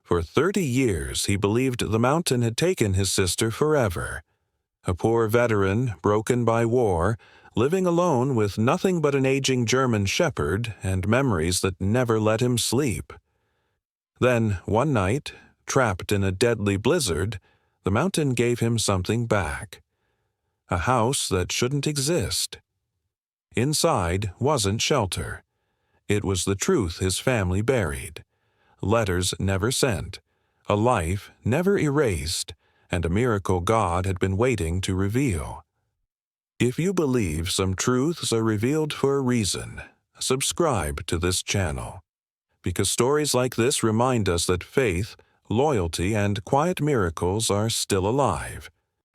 For 30 years he believed the mountain had taken his sister forever. A poor veteran, broken by war, living alone with nothing but an aging German shepherd and memories that never let him sleep. Then, one night, trapped in a deadly blizzard, the mountain gave him something back. A house that shouldn't exist. Inside wasn't shelter. It was the truth his family buried. Letters never sent, a life never erased, and a miracle God had been waiting to reveal. If you believe some truths are revealed for a reason, subscribe to this channel. Because stories like this remind us that faith, loyalty, and quiet miracles are still alive.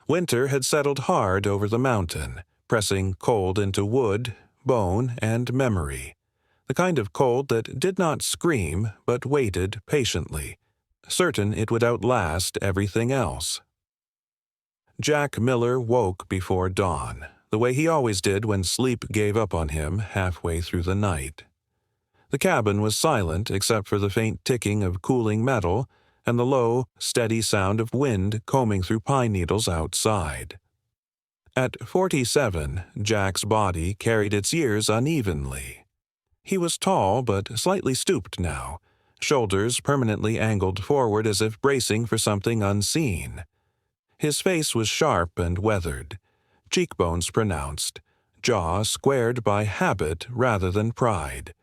Winter had settled hard over the mountain, pressing cold into wood, bone, and memory. The kind of cold that did not scream but waited patiently, certain it would outlast everything else. Jack Miller woke before dawn, the way he always did when sleep gave up on him halfway through the night. The cabin was silent except for the faint ticking of cooling metal and the low, steady sound of wind combing through pine needles outside. At 47, Jack's body carried its years unevenly. He was tall but slightly stooped now, shoulders permanently angled forward as if bracing for something unseen. His face was sharp and weathered, cheekbones pronounced, jaw squared by habit rather than pride.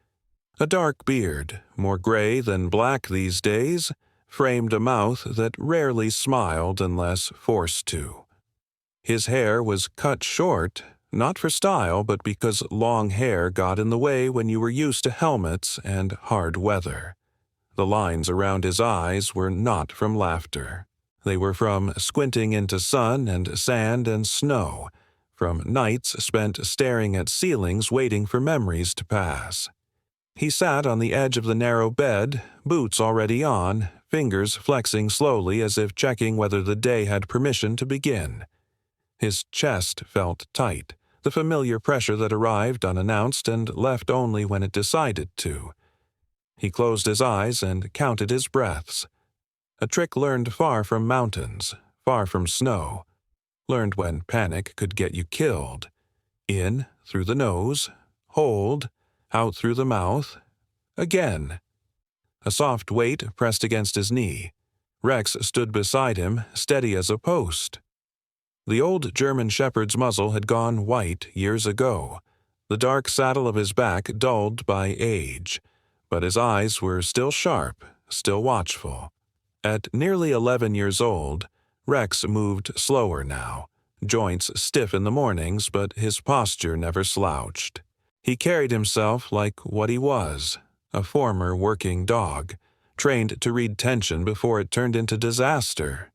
A dark beard, more gray than black these days, framed a mouth that rarely smiled unless forced to. His hair was cut short, not for style but because long hair got in the way when you were used to helmets and hard weather. The lines around his eyes were not from laughter. They were from squinting into sun and sand and snow, from nights spent staring at ceilings waiting for memories to pass. He sat on the edge of the narrow bed, boots already on, fingers flexing slowly as if checking whether the day had permission to begin. His chest felt tight, the familiar pressure that arrived unannounced and left only when it decided to. He closed his eyes and counted his breaths. A trick learned far from mountains, far from snow. Learned when panic could get you killed. In, through the nose, hold, out through the mouth, again. A soft weight pressed against his knee. Rex stood beside him, steady as a post. The old German shepherd's muzzle had gone white years ago, the dark saddle of his back dulled by age, but his eyes were still sharp, still watchful. At nearly 11 years old, Rex moved slower now, joints stiff in the mornings, but his posture never slouched. He carried himself like what he was, a former working dog, trained to read tension before it turned into disaster.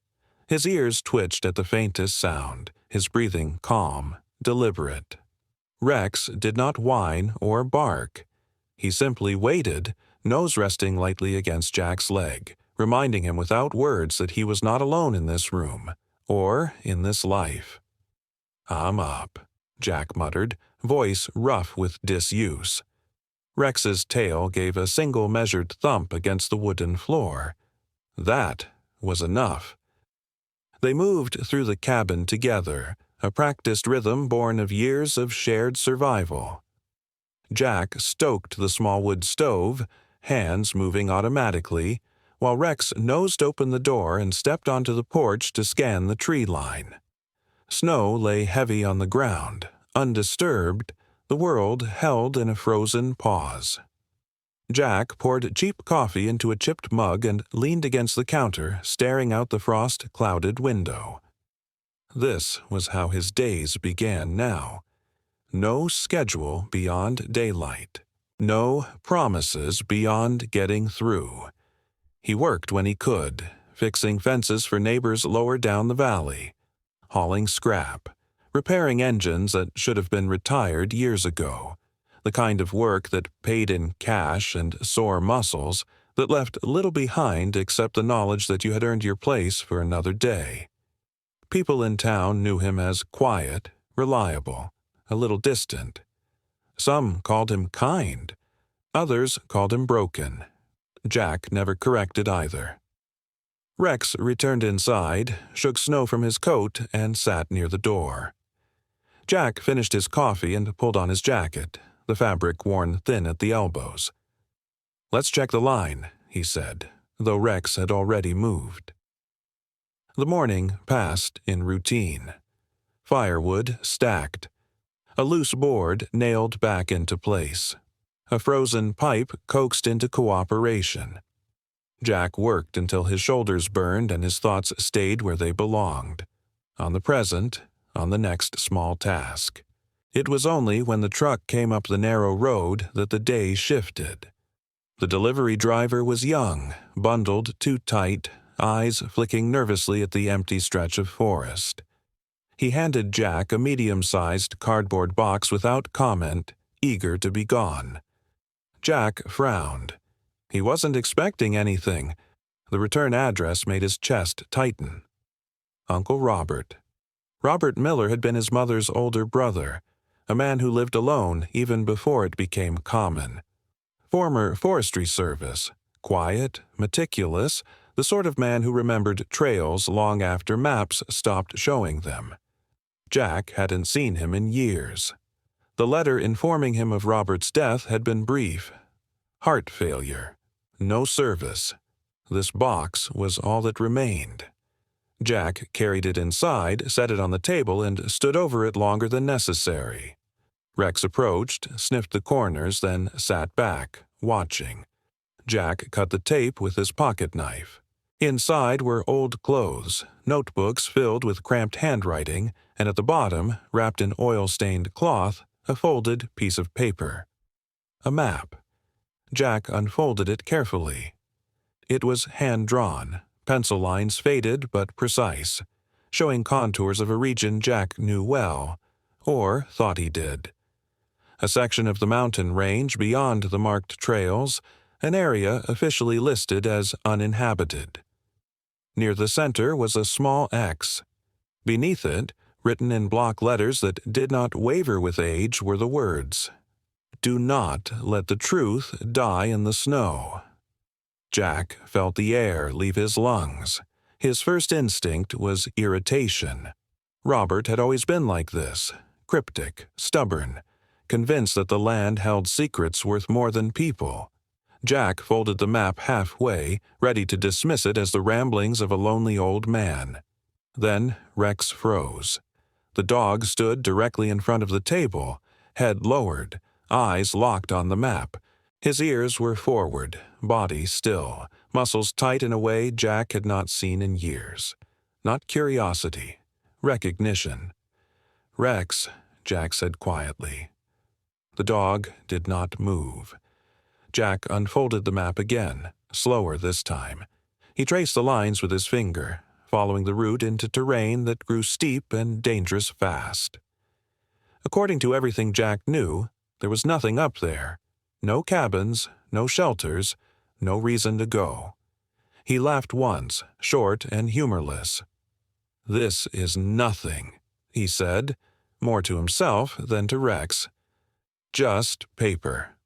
His ears twitched at the faintest sound, his breathing calm, deliberate. Rex did not whine or bark. He simply waited, nose resting lightly against Jack's leg, reminding him without words that he was not alone in this room, or in this life. "I'm up," Jack muttered, voice rough with disuse. Rex's tail gave a single measured thump against the wooden floor. That was enough. They moved through the cabin together, a practiced rhythm born of years of shared survival. Jack stoked the small wood stove, hands moving automatically, while Rex nosed open the door and stepped onto the porch to scan the tree line. Snow lay heavy on the ground, undisturbed, the world held in a frozen pause. Jack poured cheap coffee into a chipped mug and leaned against the counter, staring out the frost-clouded window. This was how his days began now. No schedule beyond daylight. No promises beyond getting through. He worked when he could, fixing fences for neighbors lower down the valley, hauling scrap, repairing engines that should have been retired years ago, the kind of work that paid in cash and sore muscles that left little behind except the knowledge that you had earned your place for another day. People in town knew him as quiet, reliable, a little distant. Some called him kind. Others called him broken. Jack never corrected either. Rex returned inside, shook snow from his coat, and sat near the door. Jack finished his coffee and pulled on his jacket, the fabric worn thin at the elbows. "Let's check the line," he said, though Rex had already moved. The morning passed in routine. Firewood stacked. A loose board nailed back into place. A frozen pipe coaxed into cooperation. Jack worked until his shoulders burned and his thoughts stayed where they belonged, on the present, on the next small task. It was only when the truck came up the narrow road that the day shifted. The delivery driver was young, bundled too tight, eyes flicking nervously at the empty stretch of forest. He handed Jack a medium-sized cardboard box without comment, eager to be gone. Jack frowned. He wasn't expecting anything. The return address made his chest tighten. Uncle Robert. Robert Miller had been his mother's older brother, a man who lived alone even before it became common. Former forestry service, quiet, meticulous, the sort of man who remembered trails long after maps stopped showing them. Jack hadn't seen him in years. The letter informing him of Robert's death had been brief. Heart failure. No service. This box was all that remained. Jack carried it inside, set it on the table, and stood over it longer than necessary. Rex approached, sniffed the corners, then sat back, watching. Jack cut the tape with his pocket knife. Inside were old clothes, notebooks filled with cramped handwriting, and at the bottom, wrapped in oil-stained cloth, a folded piece of paper. A map. Jack unfolded it carefully. It was hand-drawn, pencil lines faded but precise, showing contours of a region Jack knew well, or thought he did. A section of the mountain range beyond the marked trails, an area officially listed as uninhabited. Near the center was a small X. Beneath it, written in block letters that did not waver with age, were the words, "Do not let the truth die in the snow." Jack felt the air leave his lungs. His first instinct was irritation. Robert had always been like this, cryptic, stubborn, convinced that the land held secrets worth more than people. Jack folded the map halfway, ready to dismiss it as the ramblings of a lonely old man. Then Rex froze. The dog stood directly in front of the table, head lowered, eyes locked on the map. His ears were forward, body still, muscles tight in a way Jack had not seen in years. Not curiosity, recognition. "Rex," Jack said quietly. The dog did not move. Jack unfolded the map again, slower this time. He traced the lines with his finger, following the route into terrain that grew steep and dangerous fast. According to everything Jack knew, there was nothing up there. No cabins, no shelters, no reason to go. He laughed once, short and humorless. "This is nothing," he said, more to himself than to Rex. "Just paper."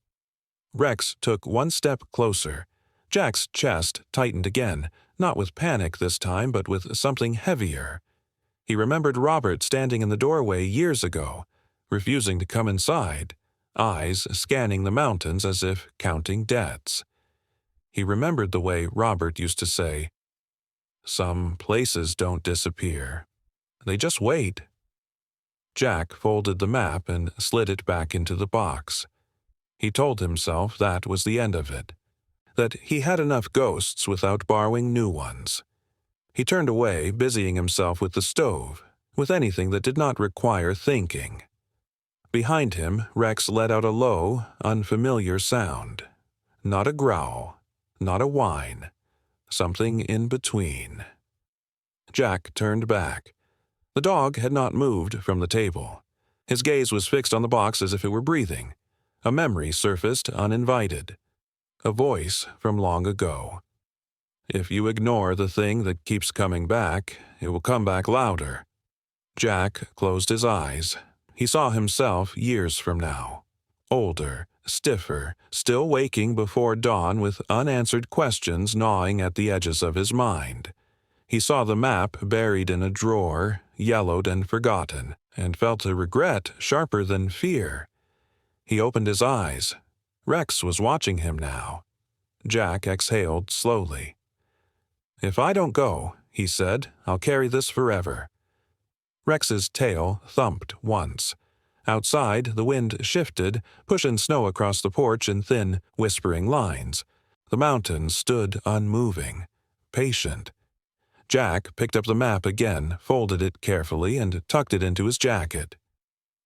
Rex took one step closer. Jack's chest tightened again, not with panic this time, but with something heavier. He remembered Robert standing in the doorway years ago, refusing to come inside, eyes scanning the mountains as if counting debts. He remembered the way Robert used to say, "Some places don't disappear. They just wait." Jack folded the map and slid it back into the box. He told himself that was the end of it, that he had enough ghosts without borrowing new ones. He turned away, busying himself with the stove, with anything that did not require thinking. Behind him, Rex let out a low, unfamiliar sound. Not a growl, not a whine, something in between. Jack turned back. The dog had not moved from the table. His gaze was fixed on the box as if it were breathing. A memory surfaced uninvited. A voice from long ago. "If you ignore the thing that keeps coming back, it will come back louder." Jack closed his eyes. He saw himself years from now. Older, stiffer, still waking before dawn with unanswered questions gnawing at the edges of his mind. He saw the map buried in a drawer, yellowed and forgotten, and felt a regret sharper than fear. He opened his eyes. Rex was watching him now. Jack exhaled slowly. "If I don't go," he said, "I'll carry this forever." Rex's tail thumped once. Outside, the wind shifted, pushing snow across the porch in thin, whispering lines. The mountain stood unmoving, patient. Jack picked up the map again, folded it carefully, and tucked it into his jacket.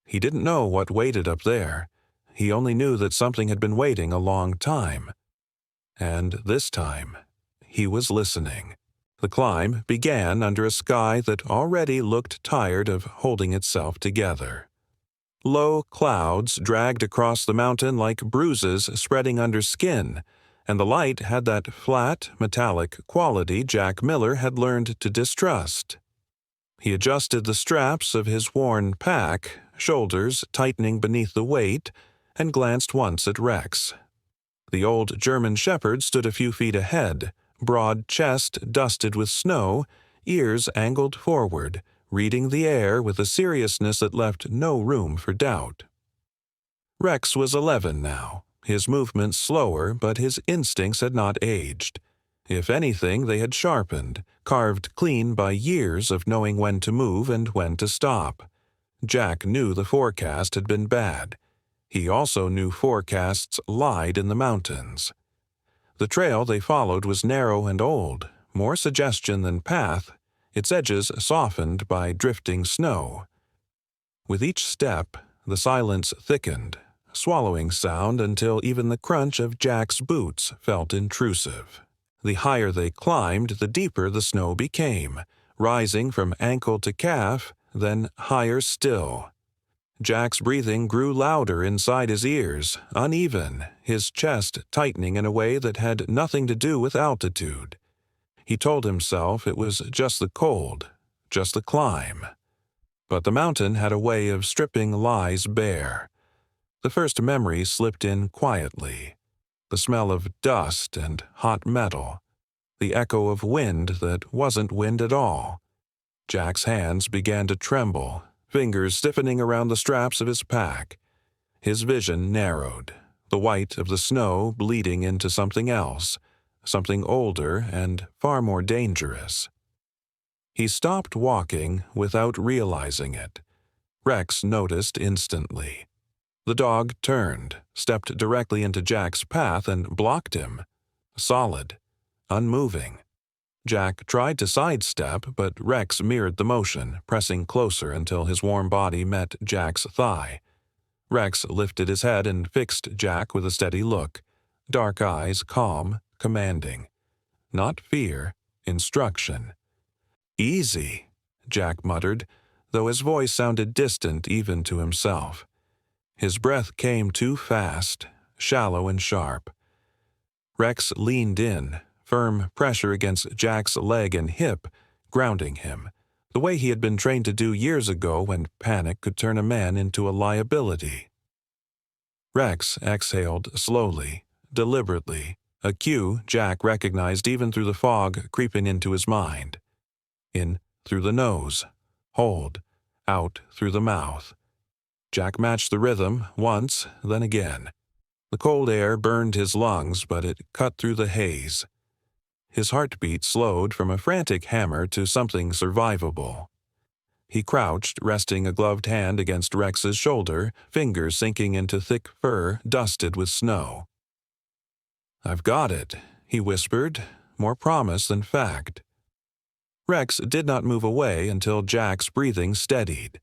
He didn't know what waited up there. He only knew that something had been waiting a long time. And this time, he was listening. The climb began under a sky that already looked tired of holding itself together. Low clouds dragged across the mountain like bruises spreading under skin, and the light had that flat, metallic quality Jack Miller had learned to distrust. He adjusted the straps of his worn pack, shoulders tightening beneath the weight, and glanced once at Rex. The old German shepherd stood a few feet ahead, broad chest dusted with snow, ears angled forward, reading the air with a seriousness that left no room for doubt. Rex was 11 now, his movements slower, but his instincts had not aged. If anything, they had sharpened, carved clean by years of knowing when to move and when to stop. Jack knew the forecast had been bad. He also knew forecasts lied in the mountains. The trail they followed was narrow and old, more suggestion than path, its edges softened by drifting snow. With each step, the silence thickened, swallowing sound until even the crunch of Jack's boots felt intrusive. The higher they climbed, the deeper the snow became, rising from ankle to calf, then higher still. Jack's breathing grew louder inside his ears, uneven, his chest tightening in a way that had nothing to do with altitude. He told himself it was just the cold, just the climb. But the mountain had a way of stripping lies bare. The first memory slipped in quietly. The smell of dust and hot metal. The echo of wind that wasn't wind at all. Jack's hands began to tremble, fingers stiffening around the straps of his pack. His vision narrowed, the white of the snow bleeding into something else, something older and far more dangerous. He stopped walking without realizing it. Rex noticed instantly. The dog turned, stepped directly into Jack's path and blocked him. Solid, unmoving. Jack tried to sidestep, but Rex mirrored the motion, pressing closer until his warm body met Jack's thigh. Rex lifted his head and fixed Jack with a steady look, dark eyes calm, commanding. Not fear, instruction. "Easy," Jack muttered, though his voice sounded distant even to himself. His breath came too fast, shallow and sharp. Rex leaned in, firm pressure against Jack's leg and hip, grounding him, the way he had been trained to do years ago when panic could turn a man into a liability. Rex exhaled slowly, deliberately, a cue Jack recognized even through the fog creeping into his mind. In through the nose, hold, out through the mouth. Jack matched the rhythm once, then again. The cold air burned his lungs, but it cut through the haze. His heartbeat slowed from a frantic hammer to something survivable. He crouched, resting a gloved hand against Rex's shoulder, fingers sinking into thick fur dusted with snow. "I've got it," he whispered, more promise than fact. Rex did not move away until Jack's breathing steadied.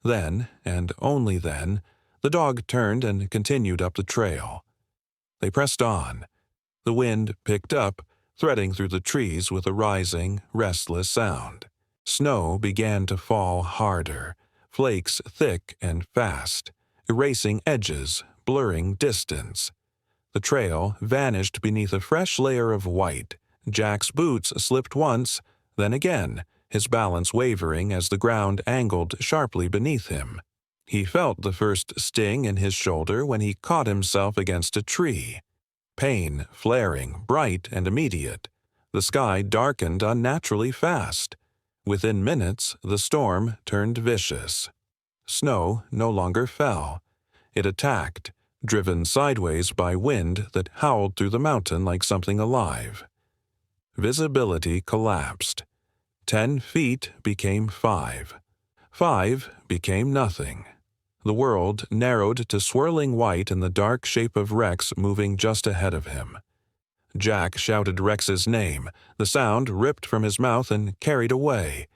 Then, and only then, the dog turned and continued up the trail. They pressed on. The wind picked up, threading through the trees with a rising, restless sound. Snow began to fall harder, flakes thick and fast, erasing edges, blurring distance. The trail vanished beneath a fresh layer of white. Jack's boots slipped once, then again, his balance wavering as the ground angled sharply beneath him. He felt the first sting in his shoulder when he caught himself against a tree. Pain, flaring, bright and immediate. The sky darkened unnaturally fast. Within minutes, the storm turned vicious. Snow no longer fell. It attacked, driven sideways by wind that howled through the mountain like something alive. Visibility collapsed. 10 feet became 5. 5 became nothing. The world narrowed to swirling white in the dark shape of Rex moving just ahead of him. Jack shouted Rex's name. The sound ripped from his mouth and carried away.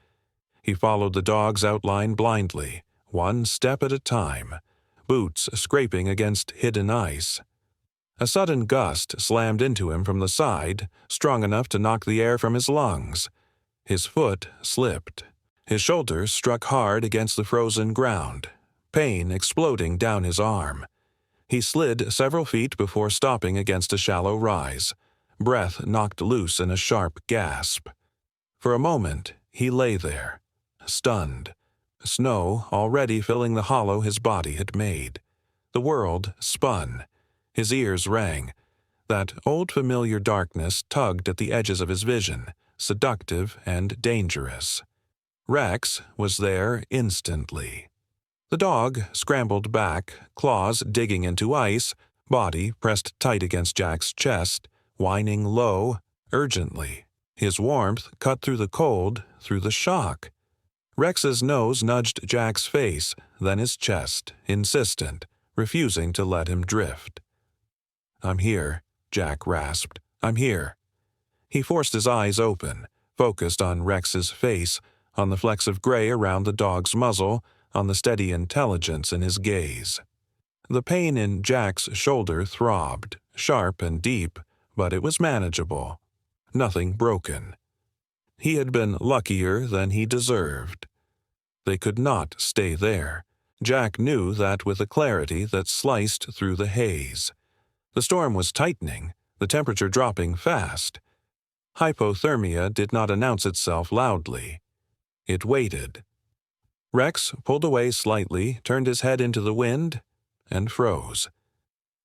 He followed the dog's outline blindly, one step at a time, boots scraping against hidden ice. A sudden gust slammed into him from the side, strong enough to knock the air from his lungs. His foot slipped. His shoulder struck hard against the frozen ground, pain exploding down his arm. He slid several feet before stopping against a shallow rise, breath knocked loose in a sharp gasp. For a moment, he lay there, stunned, snow already filling the hollow his body had made. The world spun. His ears rang. That old familiar darkness tugged at the edges of his vision, seductive and dangerous. Rex was there instantly. The dog scrambled back, claws digging into ice, body pressed tight against Jack's chest, whining low, urgently. His warmth cut through the cold, through the shock. Rex's nose nudged Jack's face, then his chest, insistent, refusing to let him drift. "I'm here," Jack rasped. "I'm here." He forced his eyes open, focused on Rex's face, on the flecks of gray around the dog's muzzle, on the steady intelligence in his gaze. The pain in Jack's shoulder throbbed, sharp and deep, but it was manageable. Nothing broken. He had been luckier than he deserved. They could not stay there. Jack knew that with a clarity that sliced through the haze. The storm was tightening, the temperature dropping fast. Hypothermia did not announce itself loudly. It waited. Rex pulled away slightly, turned his head into the wind, and froze.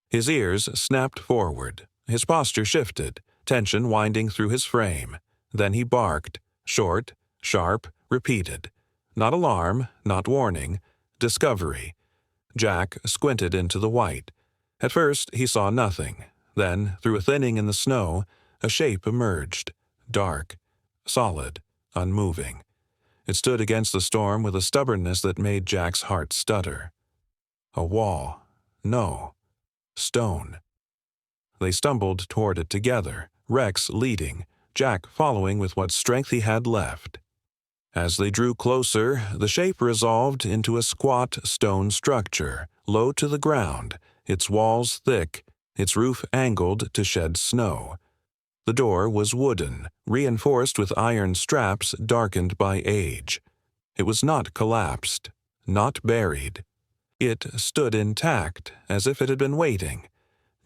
His ears snapped forward. His posture shifted, tension winding through his frame. Then he barked, short, sharp, repeated. Not alarm, not warning, discovery. Jack squinted into the white. At first he saw nothing. Then, through a thinning in the snow, a shape emerged, dark, solid, unmoving. It stood against the storm with a stubbornness that made Jack's heart stutter. A wall. No. Stone. They stumbled toward it together, Rex leading, Jack following with what strength he had left. As they drew closer, the shape resolved into a squat stone structure, low to the ground, its walls thick, its roof angled to shed snow. The door was wooden, reinforced with iron straps darkened by age. It was not collapsed, not buried. It stood intact, as if it had been waiting.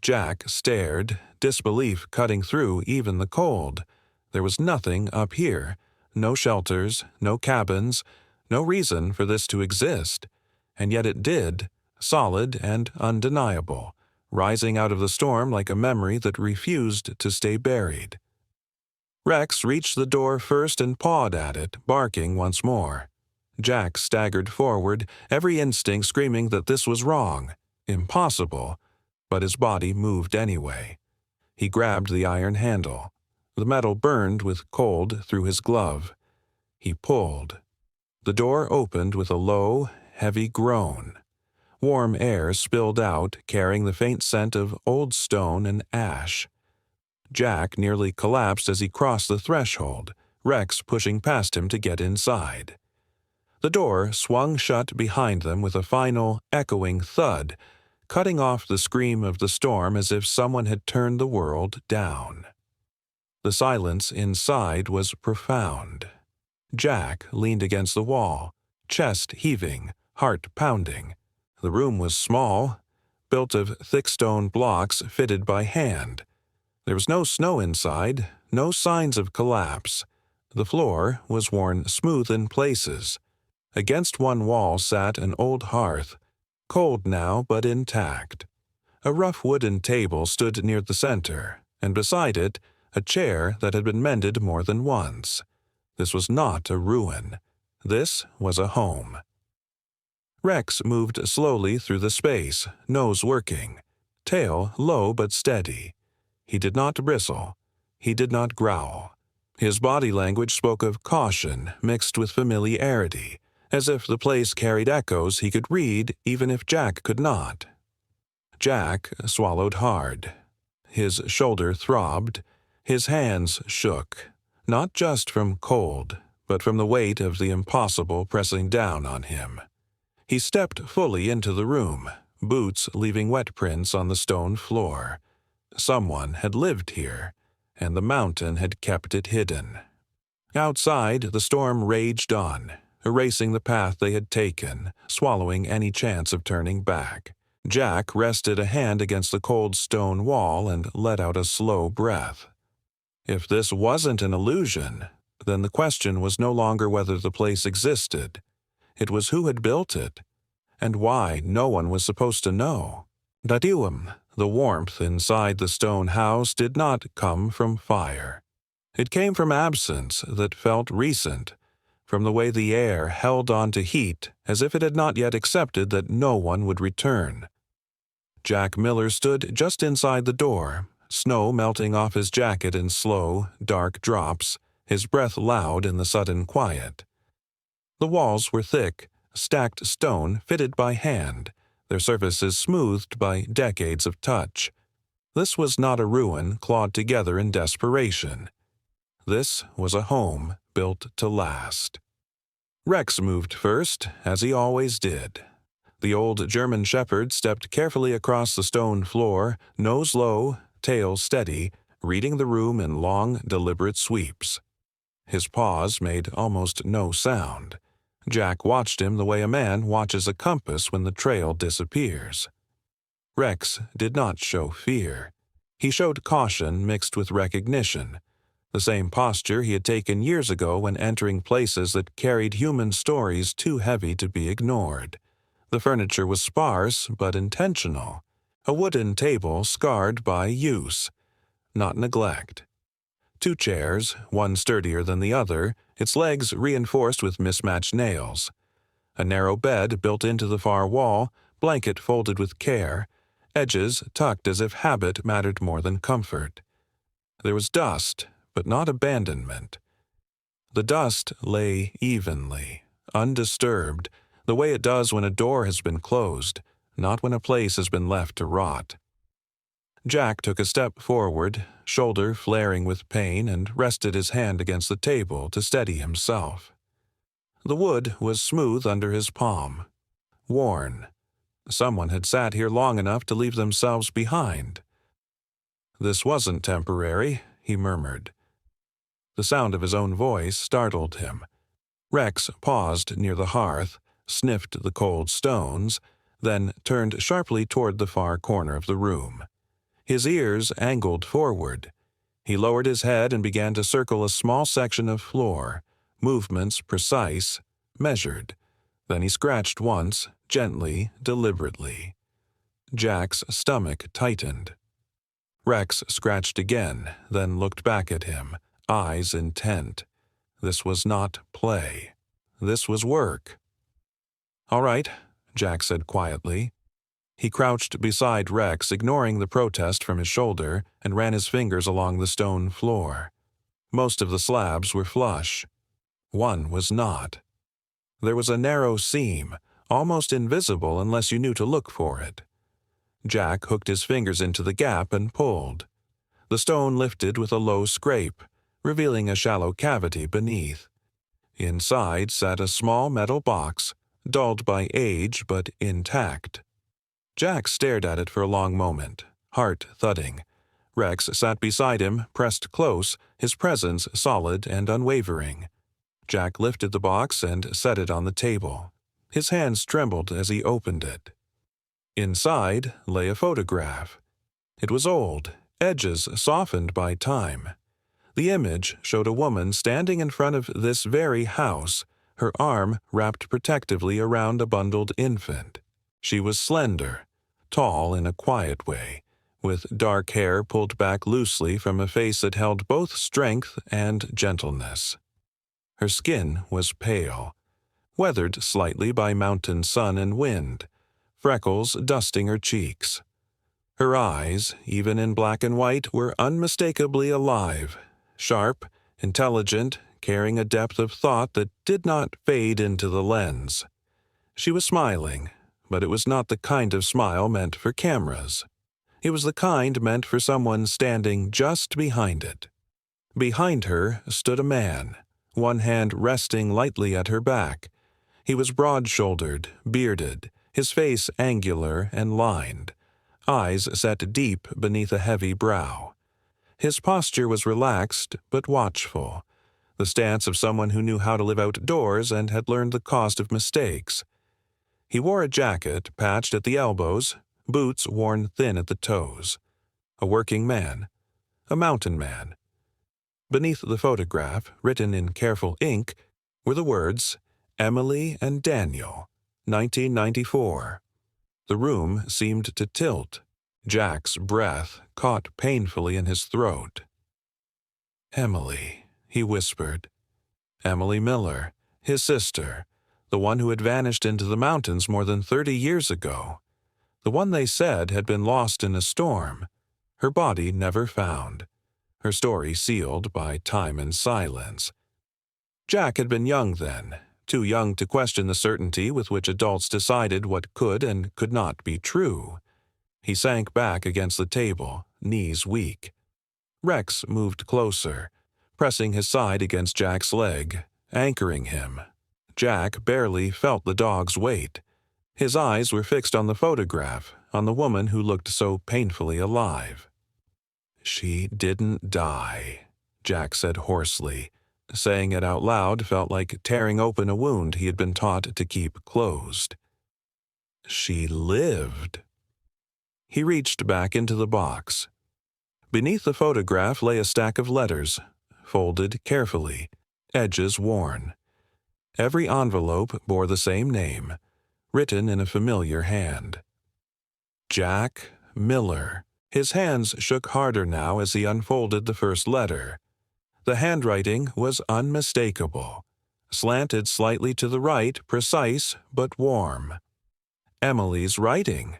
Jack stared, disbelief cutting through even the cold. There was nothing up here, no shelters, no cabins, no reason for this to exist. And yet it did, solid and undeniable, rising out of the storm like a memory that refused to stay buried. Rex reached the door first and pawed at it, barking once more. Jack staggered forward, every instinct screaming that this was wrong, impossible, but his body moved anyway. He grabbed the iron handle. The metal burned with cold through his glove. He pulled. The door opened with a low, heavy groan. Warm air spilled out, carrying the faint scent of old stone and ash. Jack nearly collapsed as he crossed the threshold, Rex pushing past him to get inside. The door swung shut behind them with a final, echoing thud, cutting off the scream of the storm as if someone had turned the world down. The silence inside was profound. Jack leaned against the wall, chest heaving, heart pounding. The room was small, built of thick stone blocks fitted by hand. There was no snow inside, no signs of collapse. The floor was worn smooth in places. Against one wall sat an old hearth, cold now but intact. A rough wooden table stood near the center, and beside it, a chair that had been mended more than once. This was not a ruin. This was a home. Rex moved slowly through the space, nose working, tail low but steady. He did not bristle. He did not growl. His body language spoke of caution mixed with familiarity, as if the place carried echoes he could read even if Jack could not. Jack swallowed hard. His shoulder throbbed. His hands shook, not just from cold, but from the weight of the impossible pressing down on him. He stepped fully into the room, boots leaving wet prints on the stone floor. Someone had lived here, and the mountain had kept it hidden. Outside, the storm raged on, erasing the path they had taken, swallowing any chance of turning back. Jack rested a hand against the cold stone wall and let out a slow breath. If this wasn't an illusion, then the question was no longer whether the place existed. It was who had built it, and why no one was supposed to know. Dadiwam, the warmth inside the stone house, did not come from fire. It came from absence that felt recent, from the way the air held on to heat as if it had not yet accepted that no one would return. Jack Miller stood just inside the door, snow melting off his jacket in slow, dark drops, his breath loud in the sudden quiet. The walls were thick, stacked stone fitted by hand, their surfaces smoothed by decades of touch. This was not a ruin clawed together in desperation. This was a home built to last. Rex moved first, as he always did. The old German shepherd stepped carefully across the stone floor, nose low, tail steady, reading the room in long, deliberate sweeps. His paws made almost no sound. Jack watched him the way a man watches a compass when the trail disappears. Rex did not show fear. He showed caution mixed with recognition, the same posture he had taken years ago when entering places that carried human stories too heavy to be ignored. The furniture was sparse but intentional, a wooden table scarred by use, not neglect. 2 chairs, one sturdier than the other, its legs reinforced with mismatched nails. A narrow bed built into the far wall, blanket folded with care, edges tucked as if habit mattered more than comfort. There was dust, but not abandonment. The dust lay evenly, undisturbed, the way it does when a door has been closed, not when a place has been left to rot. Jack took a step forward, shoulder flaring with pain, and rested his hand against the table to steady himself. The wood was smooth under his palm. Worn. Someone had sat here long enough to leave themselves behind. "This wasn't temporary," he murmured. The sound of his own voice startled him. Rex paused near the hearth, sniffed the cold stones, then turned sharply toward the far corner of the room. His ears angled forward. He lowered his head and began to circle a small section of floor, movements precise, measured. Then he scratched once, gently, deliberately. Jack's stomach tightened. Rex scratched again, then looked back at him, eyes intent. This was not play. This was work. "All right," Jack said quietly. He crouched beside Rex, ignoring the protest from his shoulder, and ran his fingers along the stone floor. Most of the slabs were flush. One was not. There was a narrow seam, almost invisible unless you knew to look for it. Jack hooked his fingers into the gap and pulled. The stone lifted with a low scrape, revealing a shallow cavity beneath. Inside sat a small metal box, dulled by age but intact. Jack stared at it for a long moment, heart thudding. Rex sat beside him, pressed close, his presence solid and unwavering. Jack lifted the box and set it on the table. His hands trembled as he opened it. Inside lay a photograph. It was old, edges softened by time. The image showed a woman standing in front of this very house, her arm wrapped protectively around a bundled infant. She was slender, tall in a quiet way, with dark hair pulled back loosely from a face that held both strength and gentleness. Her skin was pale, weathered slightly by mountain sun and wind, freckles dusting her cheeks. Her eyes, even in black and white, were unmistakably alive, sharp, intelligent, carrying a depth of thought that did not fade into the lens. She was smiling, but it was not the kind of smile meant for cameras. It was the kind meant for someone standing just behind it. Behind her stood a man, one hand resting lightly at her back. He was broad-shouldered, bearded, his face angular and lined, eyes set deep beneath a heavy brow. His posture was relaxed but watchful, the stance of someone who knew how to live outdoors and had learned the cost of mistakes. He wore a jacket patched at the elbows, boots worn thin at the toes. A working man. A mountain man. Beneath the photograph, written in careful ink, were the words, "Emily and Daniel, 1994. The room seemed to tilt. Jack's breath caught painfully in his throat. "Emily," he whispered. Emily Miller, his sister, the one who had vanished into the mountains more than 30 years ago. The one they said had been lost in a storm. Her body never found. Her story sealed by time and silence. Jack had been young then, too young to question the certainty with which adults decided what could and could not be true. He sank back against the table, knees weak. Rex moved closer, pressing his side against Jack's leg, anchoring him. Jack barely felt the dog's weight. His eyes were fixed on the photograph, on the woman who looked so painfully alive. "She didn't die," Jack said hoarsely. Saying it out loud felt like tearing open a wound he had been taught to keep closed. "She lived." He reached back into the box. Beneath the photograph lay a stack of letters, folded carefully, edges worn. Every envelope bore the same name, written in a familiar hand. Jack Miller. His hands shook harder now as he unfolded the first letter. The handwriting was unmistakable, slanted slightly to the right, precise but warm. Emily's writing.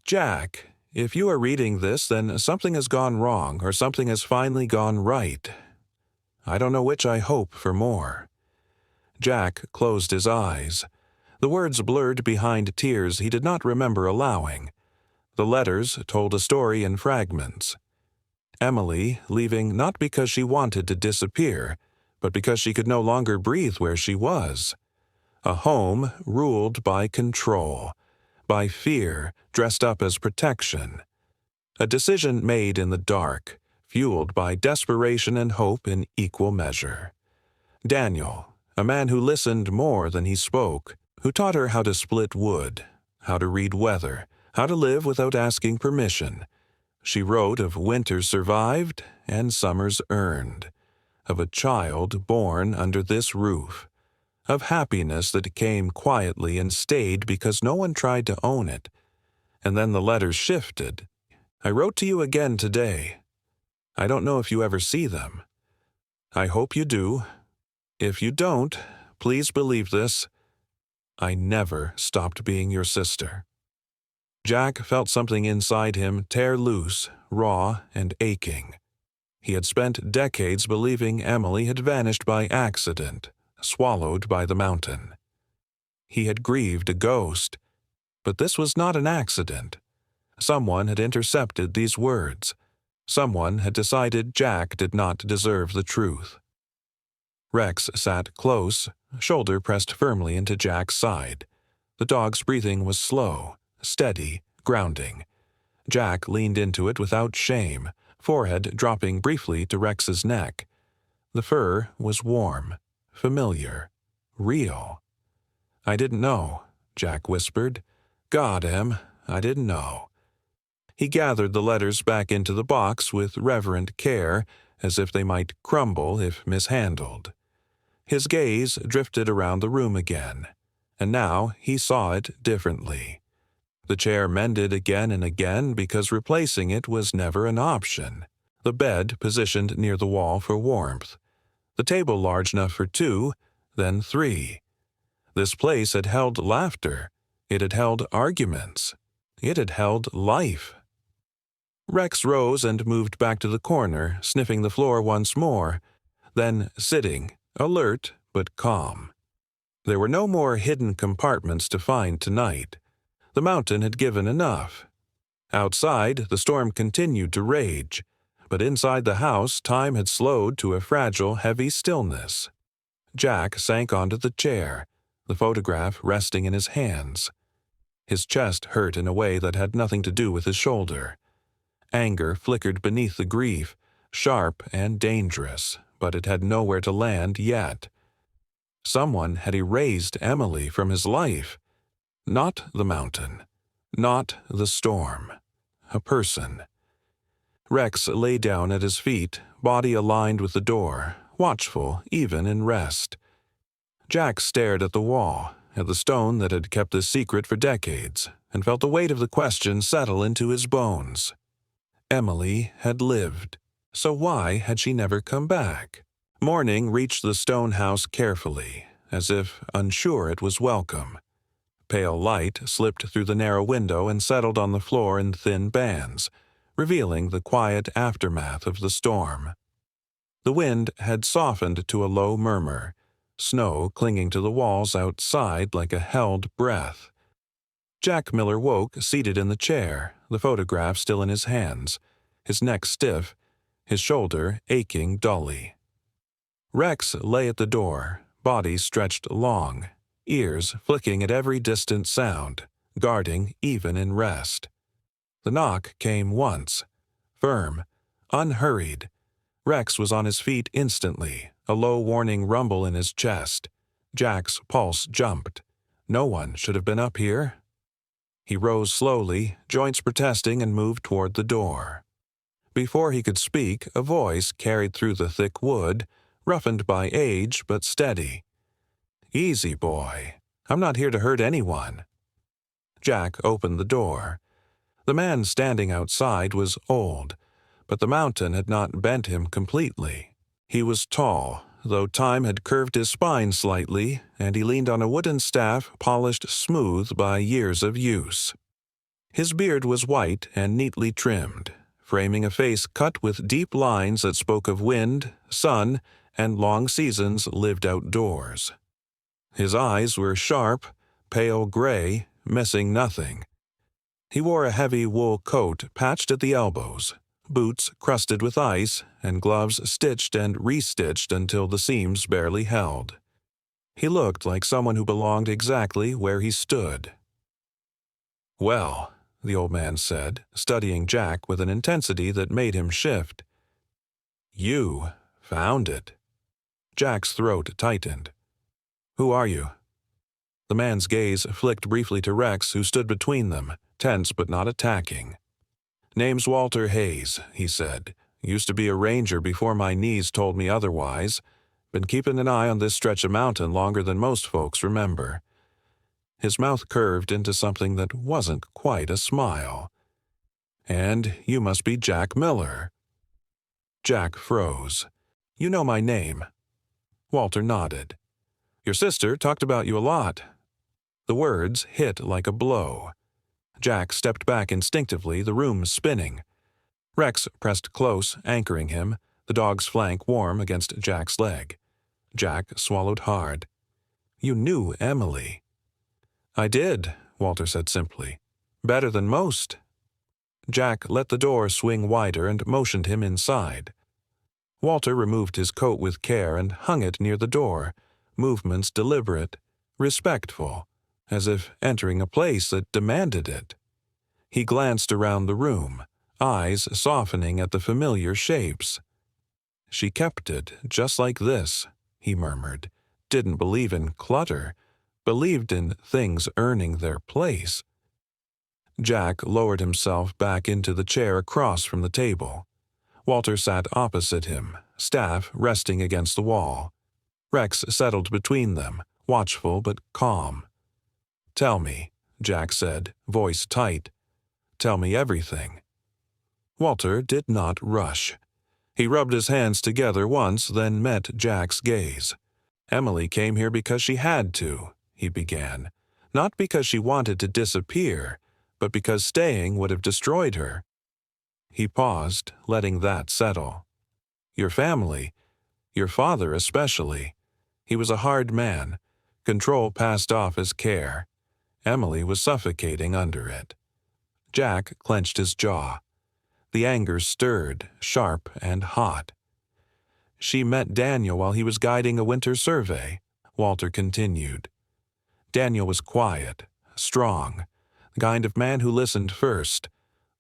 "Jack, if you are reading this, then something has gone wrong or something has finally gone right. I don't know which I hope for more." Jack closed his eyes. The words blurred behind tears he did not remember allowing. The letters told a story in fragments. Emily leaving not because she wanted to disappear, but because she could no longer breathe where she was. A home ruled by control, by fear dressed up as protection. A decision made in the dark, fueled by desperation and hope in equal measure. Daniel, a man who listened more than he spoke, who taught her how to split wood, how to read weather, how to live without asking permission. She wrote of winters survived and summers earned, of a child born under this roof, of happiness that came quietly and stayed because no one tried to own it. And then the letters shifted. "I wrote to you again today. I don't know if you ever see them. I hope you do. If you don't, please believe this. I never stopped being your sister." Jack felt something inside him tear loose, raw and aching. He had spent decades believing Emily had vanished by accident, swallowed by the mountain. He had grieved a ghost, but this was not an accident. Someone had intercepted these words. Someone had decided Jack did not deserve the truth. Rex sat close, shoulder pressed firmly into Jack's side. The dog's breathing was slow, steady, grounding. Jack leaned into it without shame, forehead dropping briefly to Rex's neck. The fur was warm, familiar, real. "I didn't know," Jack whispered. "God, Em, I didn't know." He gathered the letters back into the box with reverent care, as if they might crumble if mishandled. His gaze drifted around the room again, and now he saw it differently. The chair mended again and again because replacing it was never an option. The bed positioned near the wall for warmth. The table large enough for 2, then 3. This place had held laughter. It had held arguments. It had held life. Rex rose and moved back to the corner, sniffing the floor once more, then sitting, alert but calm. There were no more hidden compartments to find tonight. The mountain had given enough. Outside, the storm continued to rage, but inside the house time had slowed to a fragile, heavy stillness. Jack sank onto the chair, the photograph resting in his hands. His chest hurt in a way that had nothing to do with his shoulder. Anger flickered beneath the grief, sharp and dangerous, but it had nowhere to land yet. Someone had erased Emily from his life. Not the mountain. Not the storm. A person. Rex lay down at his feet, body aligned with the door, watchful even in rest. Jack stared at the wall, at the stone that had kept this secret for decades, and felt the weight of the question settle into his bones. Emily had lived. So why had she never come back? Morning reached the stone house carefully, as if unsure it was welcome. Pale light slipped through the narrow window and settled on the floor in thin bands, revealing the quiet aftermath of the storm. The wind had softened to a low murmur, snow clinging to the walls outside like a held breath. Jack Miller woke, seated in the chair, the photograph still in his hands, his neck stiff, his shoulder aching dully. Rex lay at the door, body stretched long, ears flicking at every distant sound, guarding even in rest. The knock came once, firm, unhurried. Rex was on his feet instantly, a low warning rumble in his chest. Jack's pulse jumped. No one should have been up here. He rose slowly, joints protesting, and moved toward the door. Before he could speak, a voice carried through the thick wood, roughened by age but steady. "Easy, boy. I'm not here to hurt anyone." Jack opened the door. The man standing outside was old, but the mountain had not bent him completely. He was tall, though time had curved his spine slightly, and he leaned on a wooden staff polished smooth by years of use. His beard was white and neatly trimmed, framing a face cut with deep lines that spoke of wind, sun, and long seasons lived outdoors. His eyes were sharp, pale gray, missing nothing. He wore a heavy wool coat patched at the elbows, boots crusted with ice, and gloves stitched and restitched until the seams barely held. He looked like someone who belonged exactly where he stood. "Well," the old man said, studying Jack with an intensity that made him shift. "You found it." Jack's throat tightened. "Who are you?" The man's gaze flicked briefly to Rex, who stood between them, tense but not attacking. "Name's Walter Hayes," he said. "Used to be a ranger before my knees told me otherwise. Been keeping an eye on this stretch of mountain longer than most folks remember." His mouth curved into something that wasn't quite a smile. "And you must be Jack Miller." Jack froze. "You know my name." Walter nodded. "Your sister talked about you a lot." The words hit like a blow. Jack stepped back instinctively, the room spinning. Rex pressed close, anchoring him, the dog's flank warm against Jack's leg. Jack swallowed hard. "You knew Emily." "I did," Walter said simply. "Better than most." Jack let the door swing wider and motioned him inside. Walter removed his coat with care and hung it near the door, movements deliberate, respectful, as if entering a place that demanded it. He glanced around the room, eyes softening at the familiar shapes. "She kept it just like this," he murmured. "Didn't believe in clutter, believed in things earning their place." Jack lowered himself back into the chair across from the table. Walter sat opposite him, staff resting against the wall. Rex settled between them, watchful but calm. "Tell me," Jack said, voice tight. "Tell me everything." Walter did not rush. He rubbed his hands together once, then met Jack's gaze. "Emily came here because she had to," he began. "Not because she wanted to disappear, but because staying would have destroyed her." He paused, letting that settle. "Your family, your father especially. He was a hard man. Control passed off as care. Emily was suffocating under it." Jack clenched his jaw. The anger stirred, sharp and hot. "She met Daniel while he was guiding a winter survey," Walter continued. "Daniel was quiet, strong, the kind of man who listened first.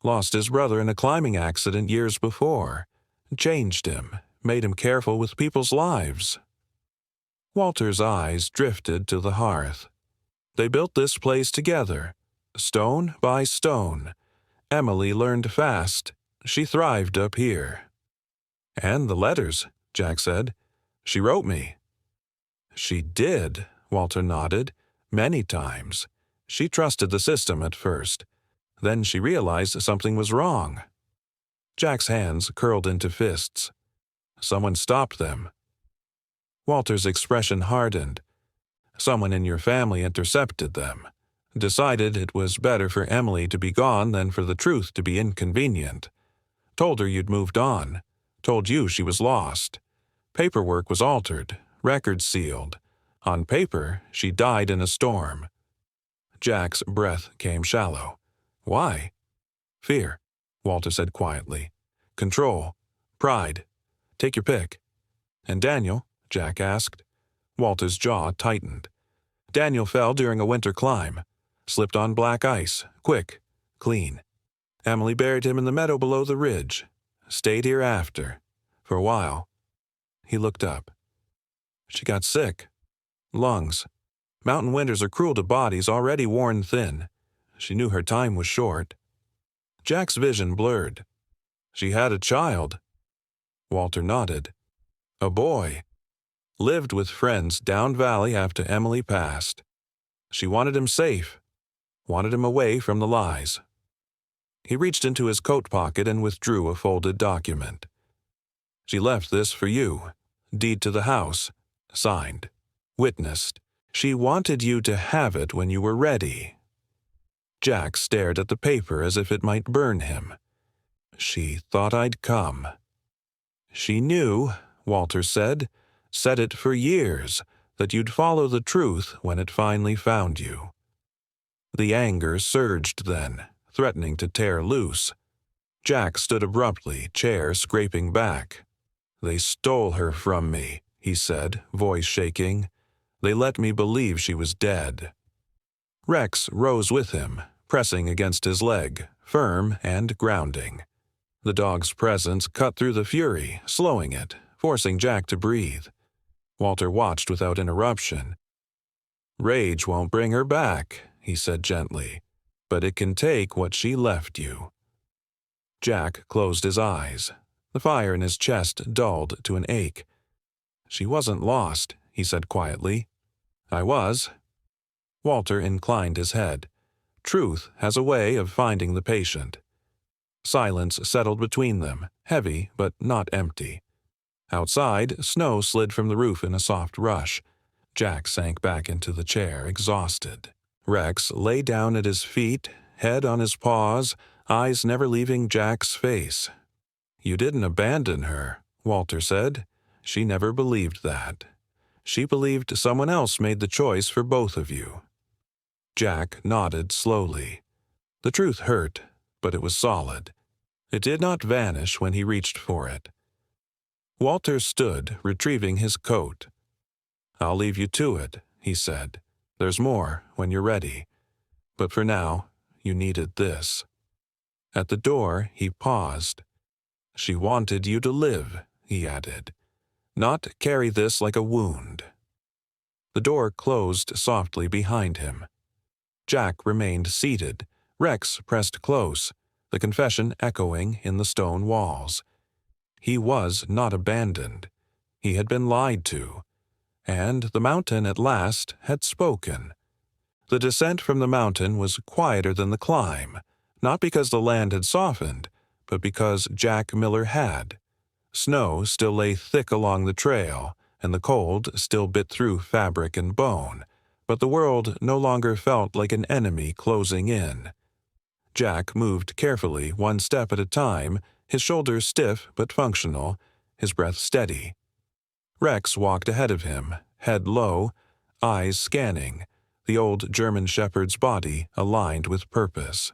Lost his brother in a climbing accident years before. Changed him, made him careful with people's lives." Walter's eyes drifted to the hearth. "They built this place together, stone by stone. Emily learned fast. She thrived up here." "And the letters," Jack said. "She wrote me." "She did," Walter nodded. "Many times. She trusted the system at first. Then she realized something was wrong." Jack's hands curled into fists. "Someone stopped them." Walter's expression hardened. "Someone in your family intercepted them. Decided it was better for Emily to be gone than for the truth to be inconvenient. Told her you'd moved on. Told you she was lost. Paperwork was altered, records sealed. On paper, she died in a storm." Jack's breath came shallow. "Why?" "Fear," Walter said quietly. "Control. Pride. Take your pick." "And Daniel?" Jack asked. Walter's jaw tightened. "Daniel fell during a winter climb. Slipped on black ice. Quick. Clean. Emily buried him in the meadow below the ridge. Stayed here after. For a while." He looked up. "She got sick. Lungs. Mountain winters are cruel to bodies already worn thin. She knew her time was short." Jack's vision blurred. "She had a child." Walter nodded. "A boy. Lived with friends down valley after Emily passed. She wanted him safe. Wanted him away from the lies." He reached into his coat pocket and withdrew a folded document. "She left this for you. Deed to the house. Signed. Witnessed. She wanted you to have it when you were ready." Jack stared at the paper as if it might burn him. "She thought I'd come." "She knew," Walter said it for years, that you'd follow the truth when it finally found you." The anger surged then, threatening to tear loose. Jack stood abruptly, chair scraping back. "They stole her from me," he said, voice shaking. "They let me believe she was dead." Rex rose with him, pressing against his leg, firm and grounding. The dog's presence cut through the fury, slowing it, forcing Jack to breathe. Walter watched without interruption. "Rage won't bring her back," he said gently, "but it can take what she left you." Jack closed his eyes. The fire in his chest dulled to an ache. "She wasn't lost," he said quietly. "I was." Walter inclined his head. Truth has a way of finding the patient. Silence settled between them, heavy but not empty. Outside, snow slid from the roof in a soft rush. Jack sank back into the chair, exhausted. Rex lay down at his feet, head on his paws, eyes never leaving Jack's face. "You didn't abandon her," Walter said. "She never believed that. She believed someone else made the choice for both of you." Jack nodded slowly. The truth hurt, but it was solid. It did not vanish when he reached for it. Walter stood, retrieving his coat. "I'll leave you to it," he said. "There's more when you're ready. But for now, you needed this." At the door, he paused. "She wanted you to live," he added. "Not carry this like a wound." The door closed softly behind him. Jack remained seated, Rex pressed close, the confession echoing in the stone walls. He was not abandoned. He had been lied to. And the mountain at last had spoken. The descent from the mountain was quieter than the climb, not because the land had softened, but because Jack Miller had. Snow still lay thick along the trail, and the cold still bit through fabric and bone, but the world no longer felt like an enemy closing in. Jack moved carefully, one step at a time, his shoulders stiff but functional, his breath steady. Rex walked ahead of him, head low, eyes scanning, the old German shepherd's body aligned with purpose.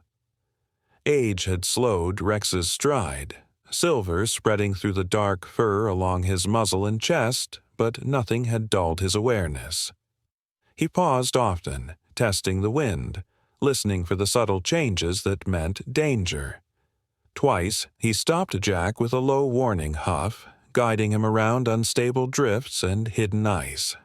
Age had slowed Rex's stride, silver spreading through the dark fur along his muzzle and chest, but nothing had dulled his awareness. He paused often, testing the wind, listening for the subtle changes that meant danger. Twice he stopped Jack with a low warning huff, guiding him around unstable drifts and hidden ice.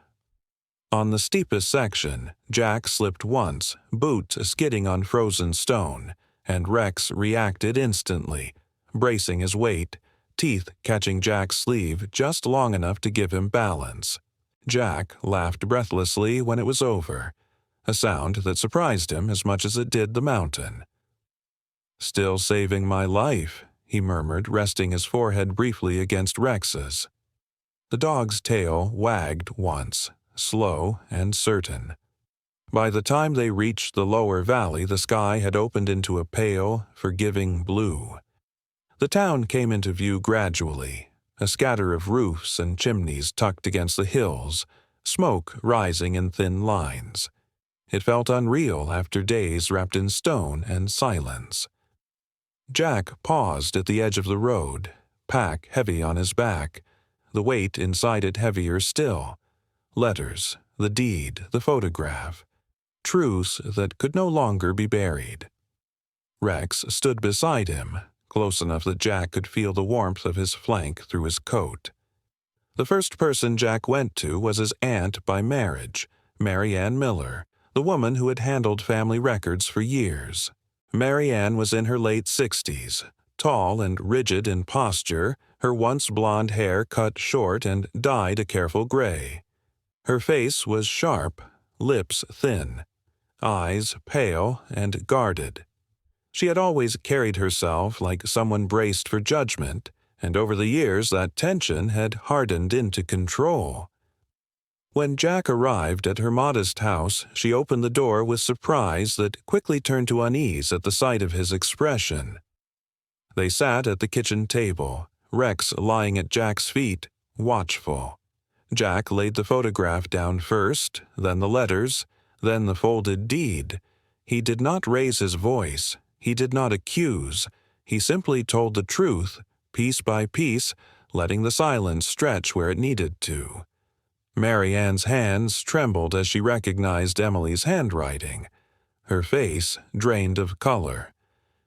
On the steepest section, Jack slipped once, boot skidding on frozen stone, and Rex reacted instantly, bracing his weight, teeth catching Jack's sleeve just long enough to give him balance. Jack laughed breathlessly when it was over, a sound that surprised him as much as it did the mountain. "Still saving my life," he murmured, resting his forehead briefly against Rex's. The dog's tail wagged once, slow and certain. By the time they reached the lower valley, the sky had opened into a pale, forgiving blue. The town came into view gradually, a scatter of roofs and chimneys tucked against the hills, smoke rising in thin lines. It felt unreal after days wrapped in stone and silence. Jack paused at the edge of the road, pack heavy on his back, the weight inside it heavier still. Letters, the deed, the photograph. Truths that could no longer be buried. Rex stood beside him, close enough that Jack could feel the warmth of his flank through his coat. The first person Jack went to was his aunt by marriage, Mary Ann Miller, the woman who had handled family records for years. Mary Ann was in her late 60s, tall and rigid in posture, her once blonde hair cut short and dyed a careful gray. Her face was sharp, lips thin, eyes pale and guarded. She had always carried herself like someone braced for judgment, and over the years that tension had hardened into control. When Jack arrived at her modest house, she opened the door with surprise that quickly turned to unease at the sight of his expression. They sat at the kitchen table, Rex lying at Jack's feet, watchful. Jack laid the photograph down first, then the letters, then the folded deed. He did not raise his voice. He did not accuse. He simply told the truth, piece by piece, letting the silence stretch where it needed to. Mary Ann's hands trembled as she recognized Emily's handwriting. Her face drained of color.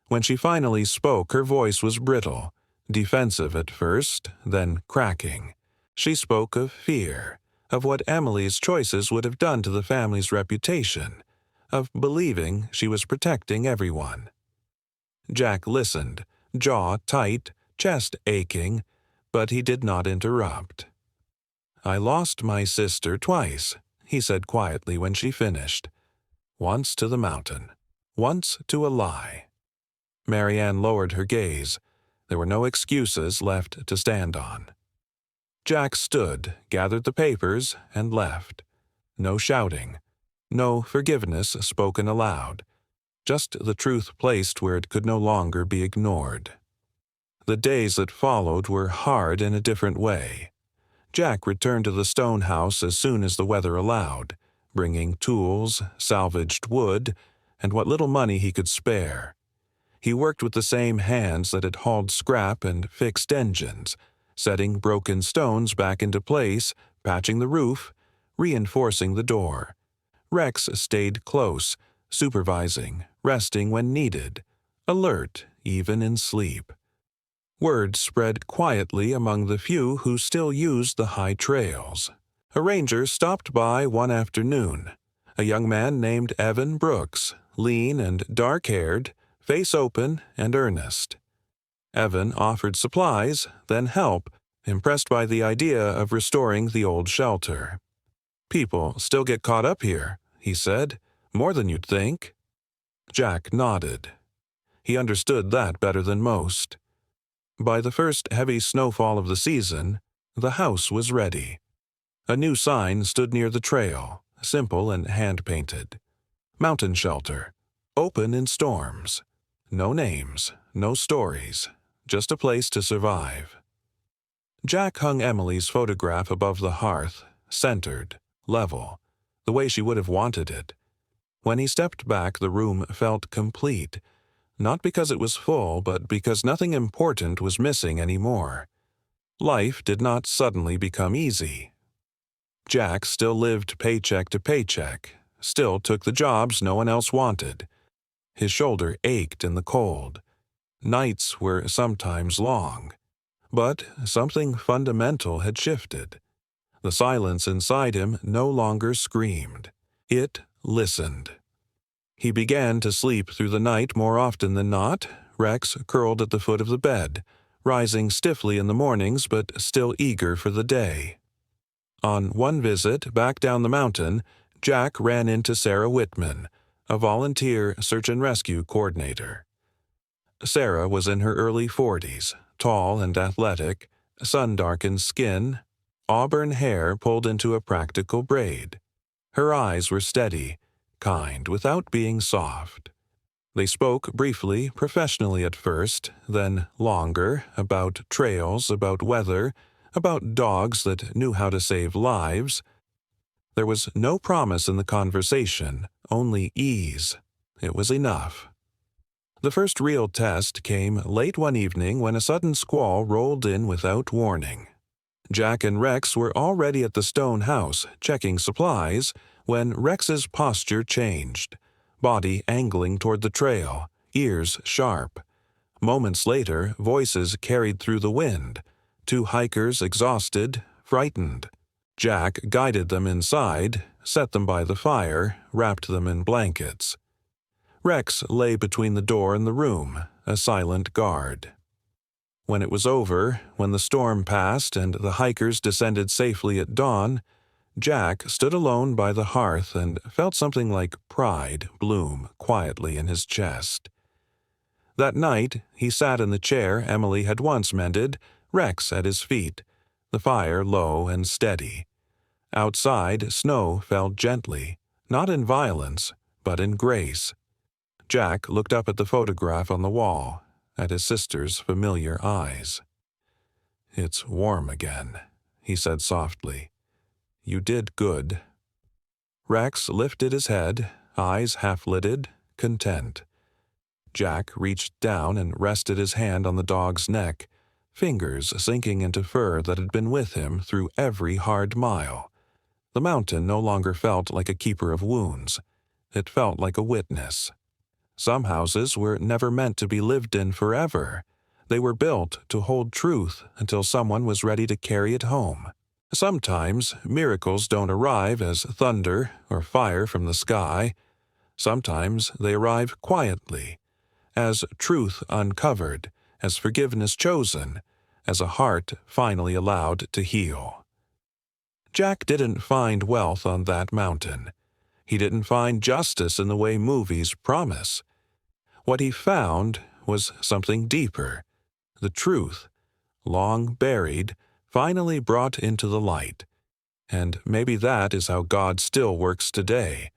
When she finally spoke, her voice was brittle, defensive at first, then cracking. She spoke of fear, of what Emily's choices would have done to the family's reputation, of believing she was protecting everyone. Jack listened, jaw tight, chest aching, but he did not interrupt. "I lost my sister twice," he said quietly when she finished. "Once to the mountain, once to a lie." Mary Ann lowered her gaze. There were no excuses left to stand on. Jack stood, gathered the papers, and left. No shouting, no forgiveness spoken aloud, just the truth placed where it could no longer be ignored. The days that followed were hard in a different way. Jack returned to the stone house as soon as the weather allowed, bringing tools, salvaged wood, and what little money he could spare. He worked with the same hands that had hauled scrap and fixed engines, setting broken stones back into place, patching the roof, reinforcing the door. Rex stayed close, supervising, resting when needed, alert even in sleep. Word spread quietly among the few who still used the high trails. A ranger stopped by one afternoon, a young man named Evan Brooks, lean and dark-haired, face open and earnest. Evan offered supplies, then help, impressed by the idea of restoring the old shelter. "People still get caught up here," he said, More than you'd think." Jack nodded. He understood that better than most. By the first heavy snowfall of the season, the house was ready. A new sign stood near the trail, simple and hand-painted. Mountain shelter. Open in storms. No names, no stories, just a place to survive. Jack hung Emily's photograph above the hearth, centered, level, the way she would have wanted it. When he stepped back, the room felt complete, not because it was full, but because nothing important was missing anymore. Life did not suddenly become easy. Jack still lived paycheck to paycheck, still took the jobs no one else wanted. His shoulder ached in the cold. Nights were sometimes long. But something fundamental had shifted. The silence inside him no longer screamed. It listened. He began to sleep through the night more often than not, Rex curled at the foot of the bed, rising stiffly in the mornings but still eager for the day. On one visit back down the mountain, Jack ran into Sarah Whitman, a volunteer search and rescue coordinator. Sarah was in her early 40s, tall and athletic, sun-darkened skin, auburn hair pulled into a practical braid. Her eyes were steady, kind without being soft. They spoke briefly, professionally at first, then longer, about trails, about weather, about dogs that knew how to save lives. There was no promise in the conversation, only ease. It was enough. The first real test came late one evening when a sudden squall rolled in without warning. Jack and Rex were already at the stone house, checking supplies, when Rex's posture changed, body angling toward the trail, ears sharp. Moments later, voices carried through the wind. Two hikers exhausted, frightened. Jack guided them inside, set them by the fire, wrapped them in blankets. Rex lay between the door and the room, a silent guard. When it was over, when the storm passed and the hikers descended safely at dawn, Jack stood alone by the hearth and felt something like pride bloom quietly in his chest. That night, he sat in the chair Emily had once mended, Rex at his feet, the fire low and steady. Outside, snow fell gently, not in violence, but in grace. Jack looked up at the photograph on the wall, at his sister's familiar eyes. "It's warm again," he said softly. "You did good." Rex lifted his head, eyes half-lidded, content. Jack reached down and rested his hand on the dog's neck, fingers sinking into fur that had been with him through every hard mile. The mountain no longer felt like a keeper of wounds. It felt like a witness. Some houses were never meant to be lived in forever. They were built to hold truth until someone was ready to carry it home. Sometimes miracles don't arrive as thunder or fire from the sky. Sometimes they arrive quietly, as truth uncovered, as forgiveness chosen, as a heart finally allowed to heal. Jack didn't find wealth on that mountain. He didn't find justice in the way movies promise. What he found was something deeper, the truth, long buried, finally brought into the light. And maybe that is how God still works today.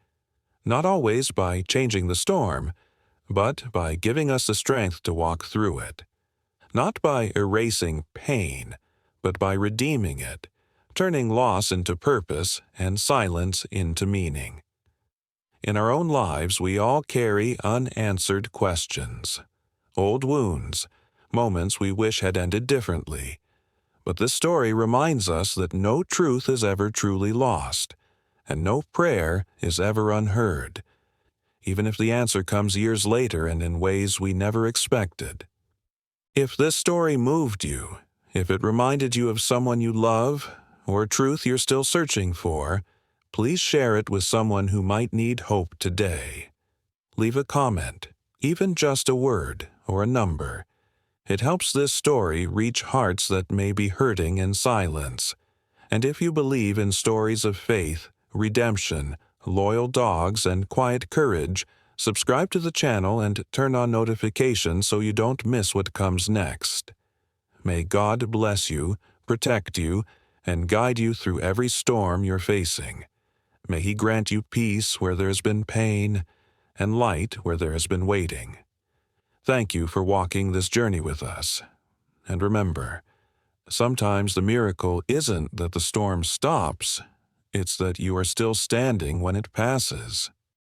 Not always by changing the storm, but by giving us the strength to walk through it. Not by erasing pain, but by redeeming it, turning loss into purpose and silence into meaning. In our own lives, we all carry unanswered questions, old wounds, moments we wish had ended differently. But this story reminds us that no truth is ever truly lost, and no prayer is ever unheard, even if the answer comes years later and in ways we never expected. If this story moved you, if it reminded you of someone you love, or truth you're still searching for, please share it with someone who might need hope today. Leave a comment, even just a word or a number. It helps this story reach hearts that may be hurting in silence. And if you believe in stories of faith, redemption, loyal dogs, and quiet courage, subscribe to the channel and turn on notifications so you don't miss what comes next. May God bless you, protect you, and guide you through every storm you're facing. May He grant you peace where there has been pain and light where there has been waiting. Thank you for walking this journey with us. And remember, sometimes the miracle isn't that the storm stops, it's that you are still standing when it passes.